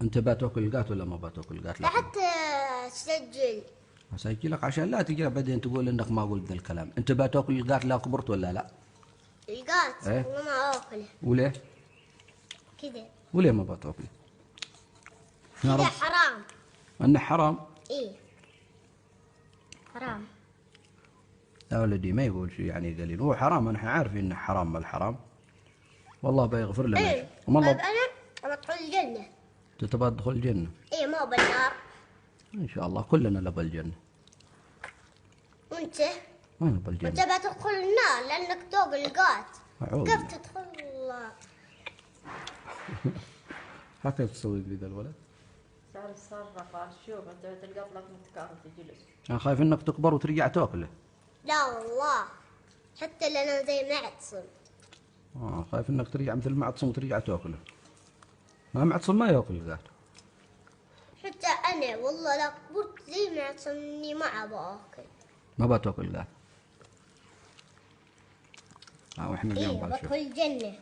انت بتاكل قات ولا ما بتاكل قات؟ لا حتى سجل. اسجلك عشان لا تجي بعدين تقول انك ما قلت ذا الكلام. انت بتاكل قات لا كبرت ولا لا؟ القات ايه؟ والله ما اكله. وليه؟ كذا. وليه ما بتاكله؟ يا كذا رب. حرام. انه حرام؟ ايه حرام. يا ولدي ما يقول شيء يعني قليل، هو حرام، انا عارف انه حرام ما الحرام. والله بيغفر لنا. ايه والله طيب انا ادخل الجنة. انت تبغى تدخل الجنة؟ ايه ما بالنار. ان شاء الله كلنا نبى الجنة. وانت؟ ما نبى الجنة. وانت بتدخل النار لانك توق القات. أعوذ كيف بالله. تدخل الله؟ كيف تسوي بذا الولد؟ صار يتصرف. شوف انت تلقى لك متكافئ تجلس. انا خايف انك تكبر وترجع تاكله. لا والله حتى لنا زي معتصم. خايف انك ترجع مثل معتصم وترجع تاكله. ما معتصم ما ياكل القات. حتى انا والله لا كبرت زي معتصم اني ما ابغى اكل. ما بتاكل القات. واحنا اليوم ايه بنشوف. بدخل الجنة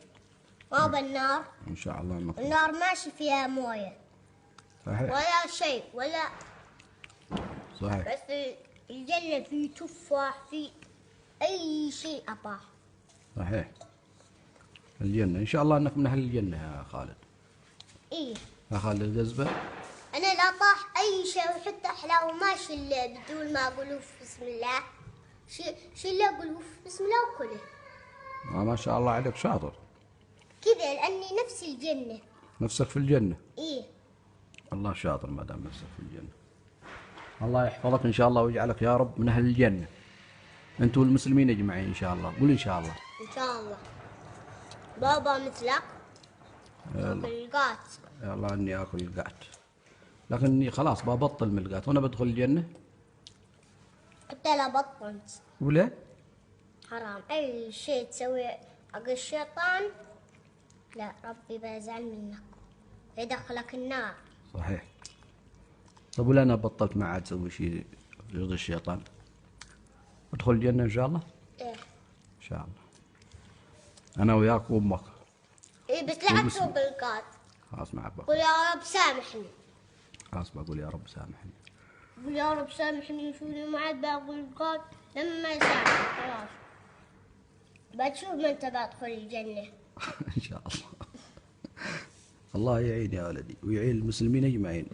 ما بالنار. ان شاء الله انك. النار ماشي فيها مويه صحيح. ولا شيء ولا. صحيح. بس الجنة في تفاح في أي شيء أباه. صحيح. الجنة ان شاء الله انك من اهل الجنة يا خالد. إيه يا خالد الجذبة. أنا لا طاح أي شيء وحتى حلاوة ماشي إلا بدون ما أقول بسم الله. شيء لا أقول بسم الله وكله. ما شاء الله عليك شاطر. كذا لأني نفس الجنة. نفسك في الجنة. إيه الله شاطر ما دام نفسك في الجنة. الله يحفظك ان شاء الله ويجعلك يا رب من اهل الجنة. انتوا المسلمين اجمعين ان شاء الله. قول ان شاء الله. إن شاء الله. بابا مثلك يلا. القات. يلا اني اكل القات. لكني خلاص ببطل من القات وانا بدخل الجنة. حتى لا بطلت. وليه؟ حرام أي شيء تسوي حق الشيطان لا ربي بيزعل منك يدخلك النار. صحيح. طب ولا انا بطلت ما عاد اسوي شيء يرضي الشيطان. ادخل الجنة ان شاء الله. إيه ان شاء الله. انا وياك وامك. إيه بس لا تسوق القات. خلاص معك بقى. قول يا رب سامحني. خلاص بقول يا رب سامحني. قول يا رب سامحني شوني ما عاد بقول القات لما يسامح خلاص. بتشوف من انت بدخل الجنة. ان شاء الله. الله يعين يا ولدي ويعين المسلمين اجمعين.